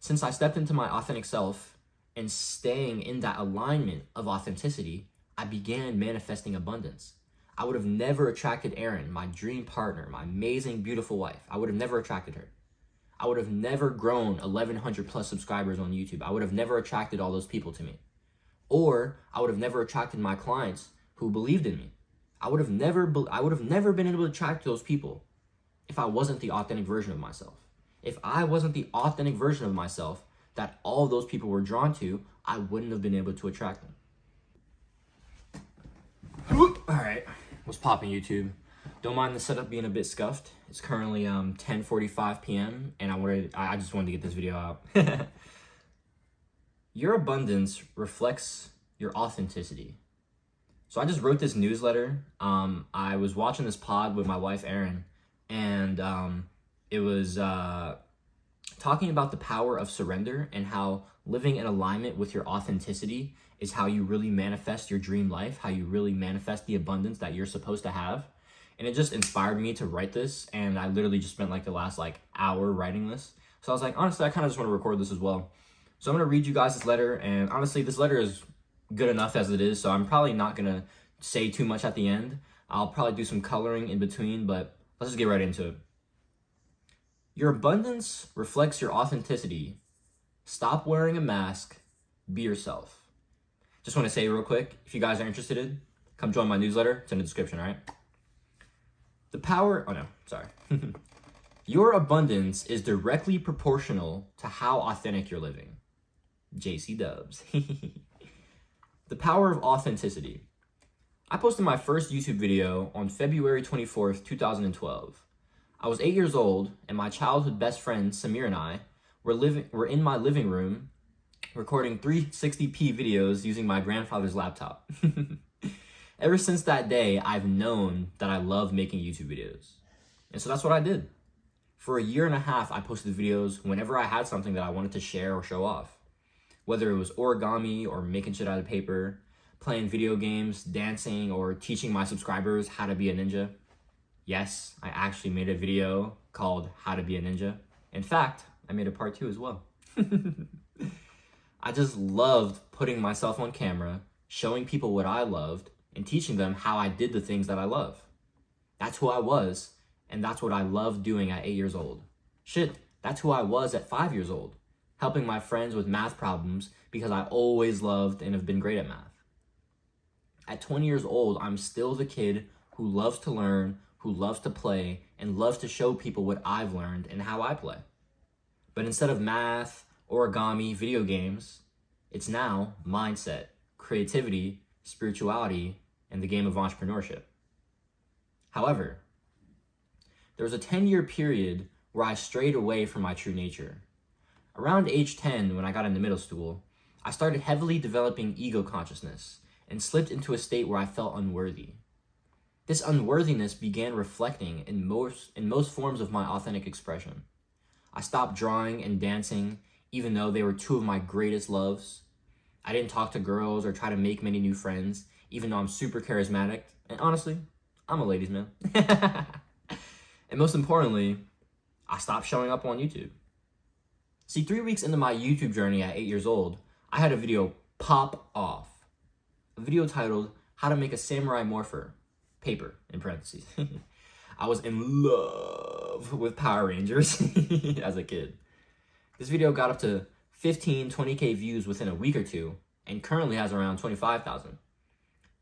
Since I stepped into my authentic self and staying in that alignment of authenticity, I began manifesting abundance. I would have never attracted Erin, my dream partner, my amazing, beautiful wife. I would have never attracted her. I would have never grown 1,100 plus subscribers on YouTube. I would have never attracted all those people to me. Or I would have never attracted my clients who believed in me. I would have never been able to attract those people if I wasn't the authentic version of myself. If I wasn't the authentic version of myself that all of those people were drawn to, I wouldn't have been able to attract them. All right, what's popping, YouTube? Don't mind the setup being a bit scuffed. It's currently 10:45 p.m. and I just wanted to get this video out. Your abundance reflects your authenticity. So I just wrote this newsletter. I was watching this pod with my wife, Erin, and it was talking about the power of surrender and how living in alignment with your authenticity is how you really manifest your dream life, how you really manifest the abundance that you're supposed to have. And it just inspired me to write this, and I literally just spent like the last hour writing this. So I was like, honestly, I kind of just want to record this as well. So I'm going to read you guys this letter, and honestly, this letter is good enough as it is, so I'm probably not going to say too much at the end. I'll probably do some coloring in between, but let's just get right into it. Your abundance reflects your authenticity. Stop wearing a mask. Be yourself. Just want to say real quick, if you guys are interested, come join my newsletter. It's in the description, all right? Your abundance is directly proportional to how authentic you're living. JC Dubs. The power of authenticity. I posted my first YouTube video on February 24th, 2012. I was 8 years old, and my childhood best friend, Samir, and I were in my living room recording 360p videos using my grandfather's laptop. Ever since that day, I've known that I love making YouTube videos. And so that's what I did. For a year and a half, I posted videos whenever I had something that I wanted to share or show off. Whether it was origami or making shit out of paper, playing video games, dancing, or teaching my subscribers how to be a ninja. Yes, I actually made a video called How to Be a Ninja. In fact, I made a part 2 as well. I just loved putting myself on camera, showing people what I loved, and teaching them how I did the things that I love. That's who I was, and that's what I loved doing at 8 years old. Shit, that's who I was at 5 years old, helping my friends with math problems because I always loved and have been great at math. At 20 years old, I'm still the kid who loves to learn, who loves to play, and loves to show people what I've learned and how I play. But instead of math, origami, video games, it's now mindset, creativity, spirituality, and the game of entrepreneurship. However, there was a 10-year period where I strayed away from my true nature. Around age 10, when I got into middle school, I started heavily developing ego consciousness and slipped into a state where I felt unworthy. This unworthiness began reflecting in most forms of my authentic expression. I stopped drawing and dancing, even though they were two of my greatest loves. I didn't talk to girls or try to make many new friends, even though I'm super charismatic. And honestly, I'm a ladies' man. And most importantly, I stopped showing up on YouTube. See, 3 weeks into my YouTube journey at 8 years old, I had a video pop off. A video titled, How to Make a Samurai Morpher. Paper, in parentheses. I was in love with Power Rangers as a kid. This video got up to 15, 20K views within a week or two, and currently has around 25,000.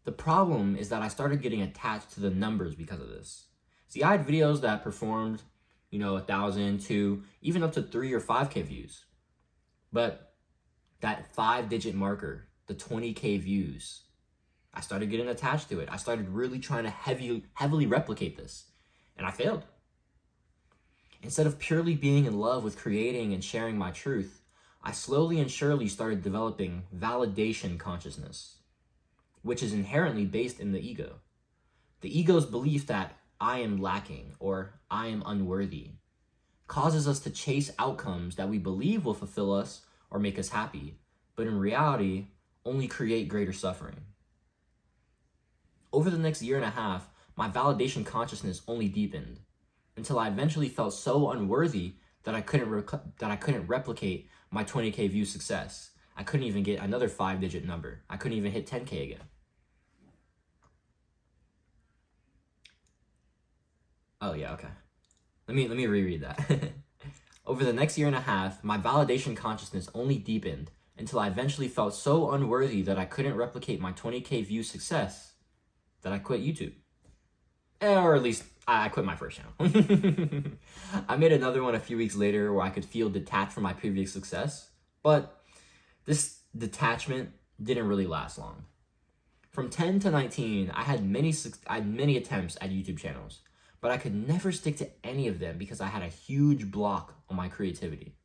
The problem is that I started getting attached to the numbers because of this. See, I had videos that performed, 1,000, 2, even up to 3 or 5K views. But that 5-digit marker, the 20K views, I started getting attached to it. I started really trying to heavily replicate this, and I failed. Instead of purely being in love with creating and sharing my truth, I slowly and surely started developing validation consciousness, which is inherently based in the ego. The ego's belief that I am lacking or I am unworthy causes us to chase outcomes that we believe will fulfill us or make us happy, but in reality, only create greater suffering. Over the next year and a half, my validation consciousness only deepened until I eventually felt so unworthy that I couldn't replicate my 20K view success. I couldn't even get another 5-digit number. I couldn't even hit 10K again. Oh yeah, okay. Let me reread that. Over the next year and a half, my validation consciousness only deepened until I eventually felt so unworthy that I couldn't replicate my 20K view success that I quit YouTube. Or at least I quit my first channel. I made another one a few weeks later where I could feel detached from my previous success, but this detachment didn't really last long. From 10 to 19, I had many attempts at YouTube channels, but I could never stick to any of them because I had a huge block on my creativity.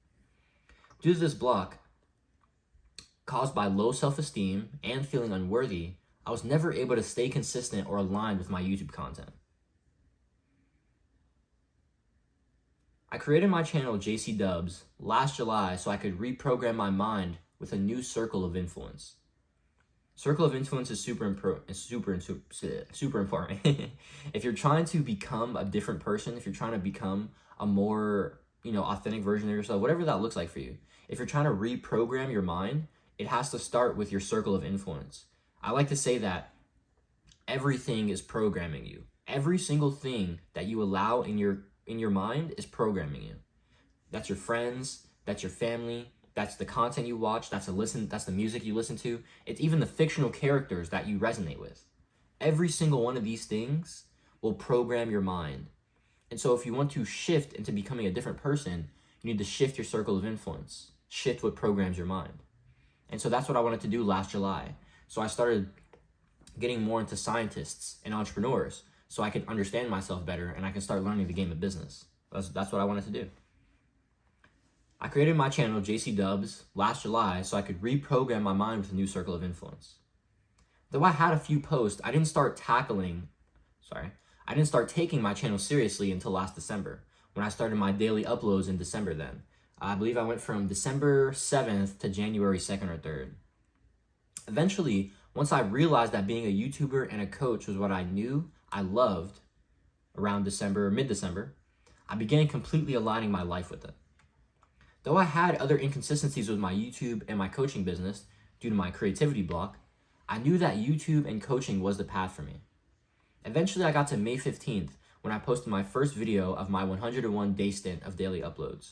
Due to this block, caused by low self-esteem and feeling unworthy, I was never able to stay consistent or aligned with my YouTube content. I created my channel JC Dubs last July so I could reprogram my mind with a new circle of influence. Circle of influence is super important. If you're trying to become a different person, if you're trying to become a more, authentic version of yourself, whatever that looks like for you, if you're trying to reprogram your mind, it has to start with your circle of influence. I like to say that everything is programming you. Every single thing that you allow in your mind is programming you. That's your friends, that's your family, that's the content you watch, that's the music you listen to. It's even the fictional characters that you resonate with. Every single one of these things will program your mind. And so if you want to shift into becoming a different person, you need to shift your circle of influence, shift what programs your mind. And so that's what I wanted to do last July. So I started getting more into scientists and entrepreneurs so I could understand myself better and I could start learning the game of business. That's what I wanted to do. I created my channel, JC Dubs, last July so I could reprogram my mind with a new circle of influence. Though I had a few posts, I didn't start taking my channel seriously until last December, when I started my daily uploads in December then. I believe I went from December 7th to January 2nd or 3rd. Eventually, once I realized that being a YouTuber and a coach was what I knew I loved around mid-December, I began completely aligning my life with it. Though I had other inconsistencies with my YouTube and my coaching business due to my creativity block, I knew that YouTube and coaching was the path for me. Eventually, I got to May 15th when I posted my first video of my 101-day stint of daily uploads.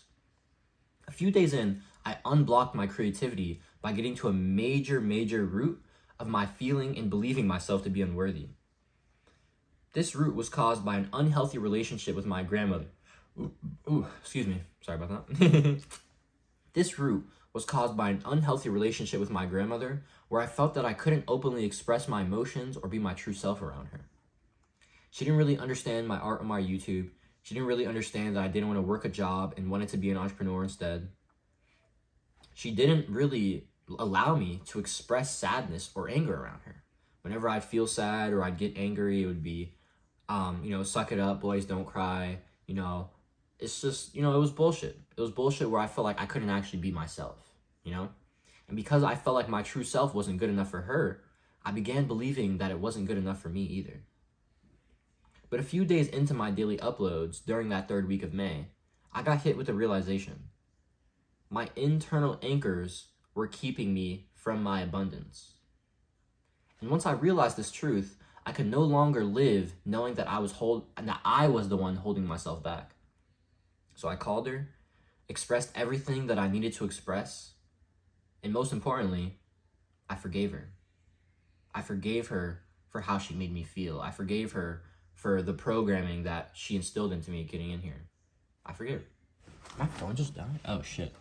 A few days in, I unblocked my creativity by getting to a major root of my feeling and believing myself to be unworthy. This root was caused by an unhealthy relationship with my grandmother. Excuse me. Sorry about that. This root was caused by an unhealthy relationship with my grandmother where I felt that I couldn't openly express my emotions or be my true self around her. She didn't really understand my art on my YouTube. She didn't really understand that I didn't want to work a job and wanted to be an entrepreneur instead. She didn't really allow me to express sadness or anger around her. Whenever I'd feel sad or I'd get angry, it would be, suck it up, boys, don't cry. It's just, it was bullshit. It was bullshit where I felt like I couldn't actually be myself, And because I felt like my true self wasn't good enough for her, I began believing that it wasn't good enough for me either. But a few days into my daily uploads during that 3rd week of May, I got hit with a realization. My internal anchors were keeping me from my abundance. And once I realized this truth, I could no longer live knowing that I was the one holding myself back. So I called her, expressed everything that I needed to express, and most importantly, I forgave her. I forgave her for how she made me feel. I forgave her for the programming that she instilled into me getting in here. I forgive. My phone just died? Oh, shit.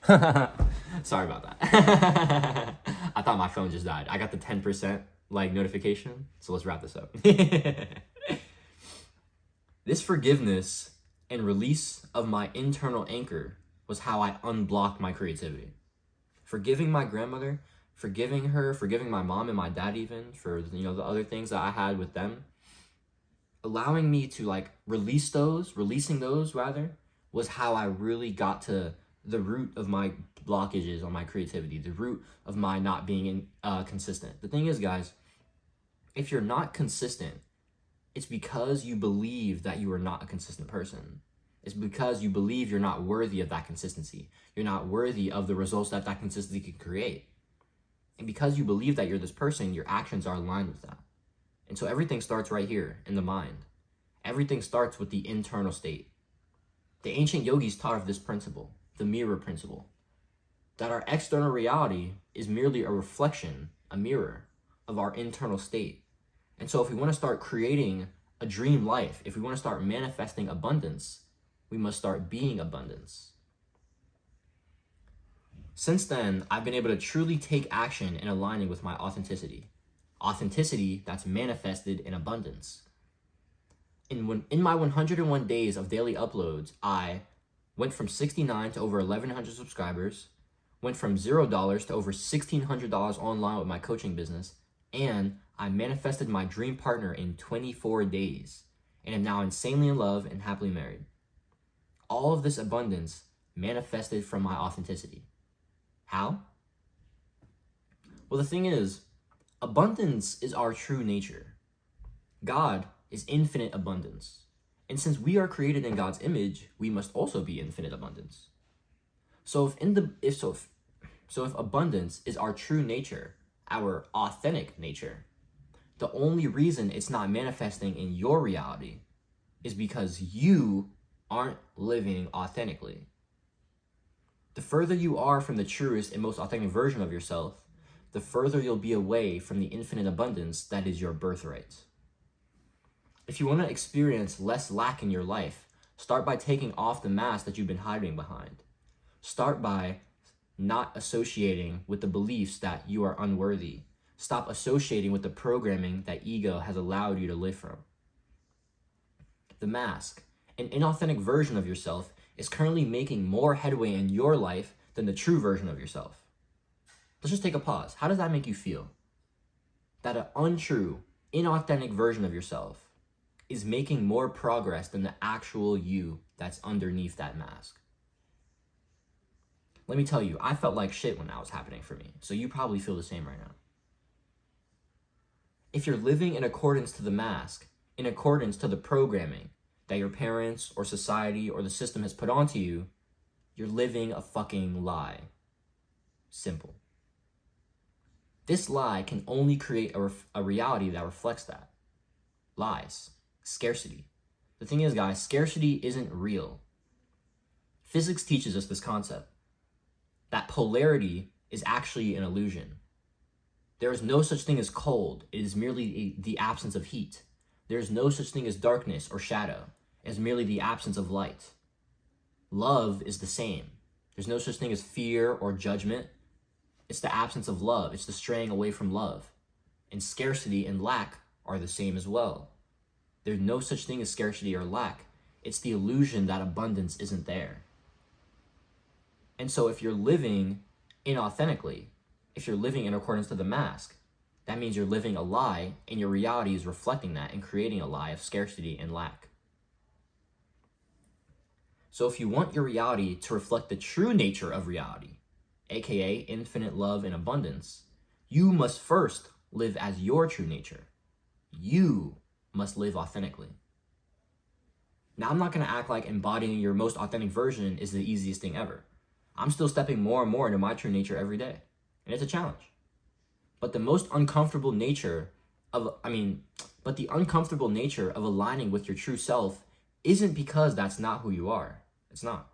Sorry about that. I thought my phone just died. I got the 10% notification, so let's wrap this up. This forgiveness and release of my internal anchor was how I unblocked my creativity. Forgiving my grandmother, forgiving her, forgiving my mom and my dad even for, the other things that I had with them, allowing me to releasing those was how I really got to the root of my blockages on my creativity, the root of my not being consistent. The thing is, guys, if you're not consistent, it's because you believe that you are not a consistent person. It's because you believe you're not worthy of that consistency. You're not worthy of the results that that consistency can create. And because you believe that you're this person, your actions are aligned with that. And so everything starts right here in the mind. Everything starts with the internal state. The ancient yogis taught of this principle, the mirror principle, that our external reality is merely a reflection, a mirror of our internal state. And so if we want to start creating a dream life, if we want to start manifesting abundance, we must start being abundance. Since then, I've been able to truly take action in aligning with my authenticity. Authenticity that's manifested in abundance. In my 101 days of daily uploads, I went from 69 to over 1,100 subscribers, went from $0 to over $1,600 online with my coaching business, and I manifested my dream partner in 24 days, and am now insanely in love and happily married. All of this abundance manifested from my authenticity. How? Well, the thing is, abundance is our true nature. God is infinite abundance. And since we are created in God's image, we must also be infinite abundance. So if abundance is our true nature, our authentic nature, the only reason it's not manifesting in your reality is because you aren't living authentically. The further you are from the truest and most authentic version of yourself, the further you'll be away from the infinite abundance that is your birthright. If you want to experience less lack in your life, start by taking off the mask that you've been hiding behind. Start by not associating with the beliefs that you are unworthy. Stop associating with the programming that ego has allowed you to live from. The mask, an inauthentic version of yourself, is currently making more headway in your life than the true version of yourself. Let's just take a pause. How does that make you feel? That an untrue, inauthentic version of yourself is making more progress than the actual you that's underneath that mask. Let me tell you, I felt like shit when that was happening for me, so you probably feel the same right now. If you're living in accordance to the mask, in accordance to the programming that your parents or society or the system has put onto you, you're living a fucking lie. Simple. This lie can only create a reality that reflects that. Lies. Scarcity. The thing is, guys, scarcity isn't real. Physics teaches us this concept, that polarity is actually an illusion. There is no such thing as cold. It is merely the absence of heat. There is no such thing as darkness or shadow. It is merely the absence of light. Love is the same. There's no such thing as fear or judgment. It's the absence of love. It's the straying away from love. And scarcity and lack are the same as well. There's no such thing as scarcity or lack. It's the illusion that abundance isn't there. And so if you're living inauthentically, if you're living in accordance to the mask, that means you're living a lie, and your reality is reflecting that and creating a lie of scarcity and lack. So if you want your reality to reflect the true nature of reality, aka infinite love and abundance, you must first live as your true nature. You must live authentically. Now, I'm not going to act like embodying your most authentic version is the easiest thing ever. I'm still stepping more and more into my true nature every day, and it's a challenge. But the uncomfortable nature of aligning with your true self isn't because that's not who you are. It's not.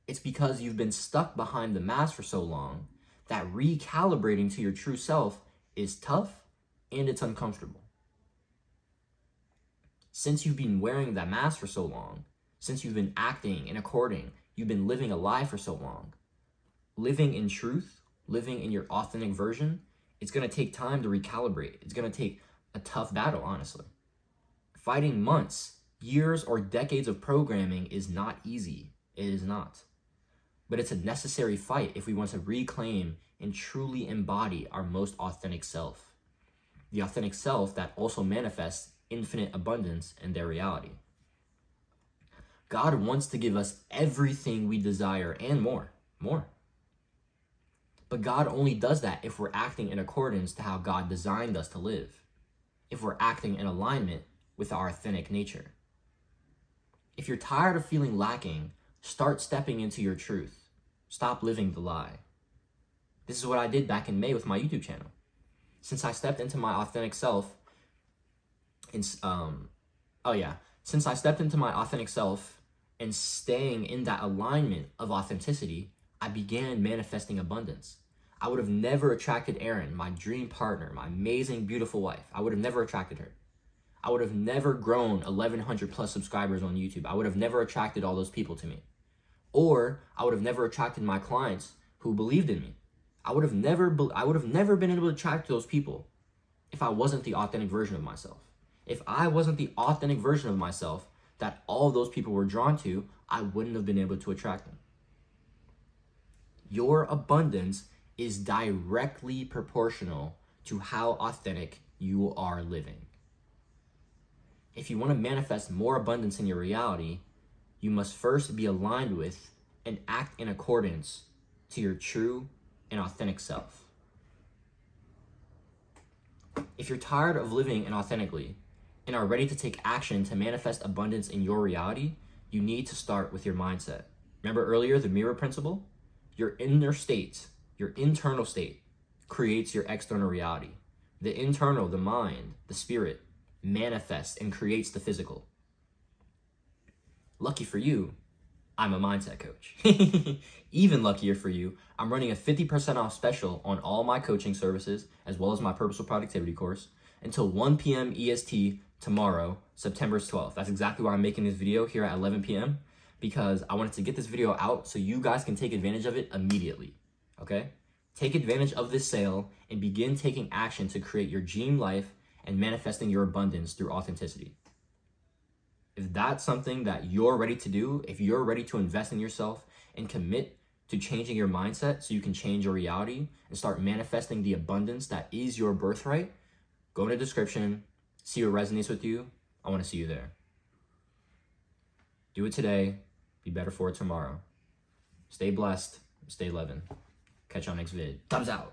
It's because you've been stuck behind the mask for so long that recalibrating to your true self is tough and it's uncomfortable. Since you've been wearing that mask for so long, since you've been acting and according, you've been living a lie for so long, living in truth, living in your authentic version, it's going to take time to recalibrate. It's going to take a tough battle, honestly. Fighting months, years, or decades of programming is not easy. It is not. But it's a necessary fight if we want to reclaim and truly embody our most authentic self. The authentic self that also manifests infinite abundance in their reality. God wants to give us everything we desire and more. But God only does that if we're acting in accordance to how God designed us to live. If we're acting in alignment with our authentic nature. If you're tired of feeling lacking, start stepping into your truth. Stop living the lie. This is what I did back in May with my YouTube channel. Since I stepped into my authentic self, since I stepped into my authentic self and staying in that alignment of authenticity, I began manifesting abundance. I would have never attracted Erin, my dream partner, my amazing, beautiful wife. I would have never attracted her. I would have never grown 1,100 plus subscribers on YouTube. I would have never attracted all those people to me. Or I would have never attracted my clients who believed in me. I would have never been able to attract those people if I wasn't the authentic version of myself. If I wasn't the authentic version of myself that all of those people were drawn to, I wouldn't have been able to attract them. Your abundance is directly proportional to how authentic you are living. If you want to manifest more abundance in your reality, you must first be aligned with and act in accordance to your true and authentic self. If you're tired of living inauthentically and are ready to take action to manifest abundance in your reality, you need to start with your mindset. Remember earlier, the mirror principle? Your inner state, your internal state creates your external reality. The internal, the mind, the spirit, manifests and creates the physical. Lucky for you, I'm a mindset coach. Even luckier for you, I'm running a 50% off special on all my coaching services, as well as my Purposeful Productivity course, until 1 p.m. EST tomorrow, September 12th. That's exactly why I'm making this video here at 11 p.m. because I wanted to get this video out so you guys can take advantage of it immediately, okay? Take advantage of this sale and begin taking action to create your dream life and manifesting your abundance through authenticity. If that's something that you're ready to do, if you're ready to invest in yourself and commit to changing your mindset so you can change your reality and start manifesting the abundance that is your birthright, go in the description, see what resonates with you. I want to see you there. Do it today. Be better for it tomorrow. Stay blessed. Stay living. Catch you on next vid. Thumbs out.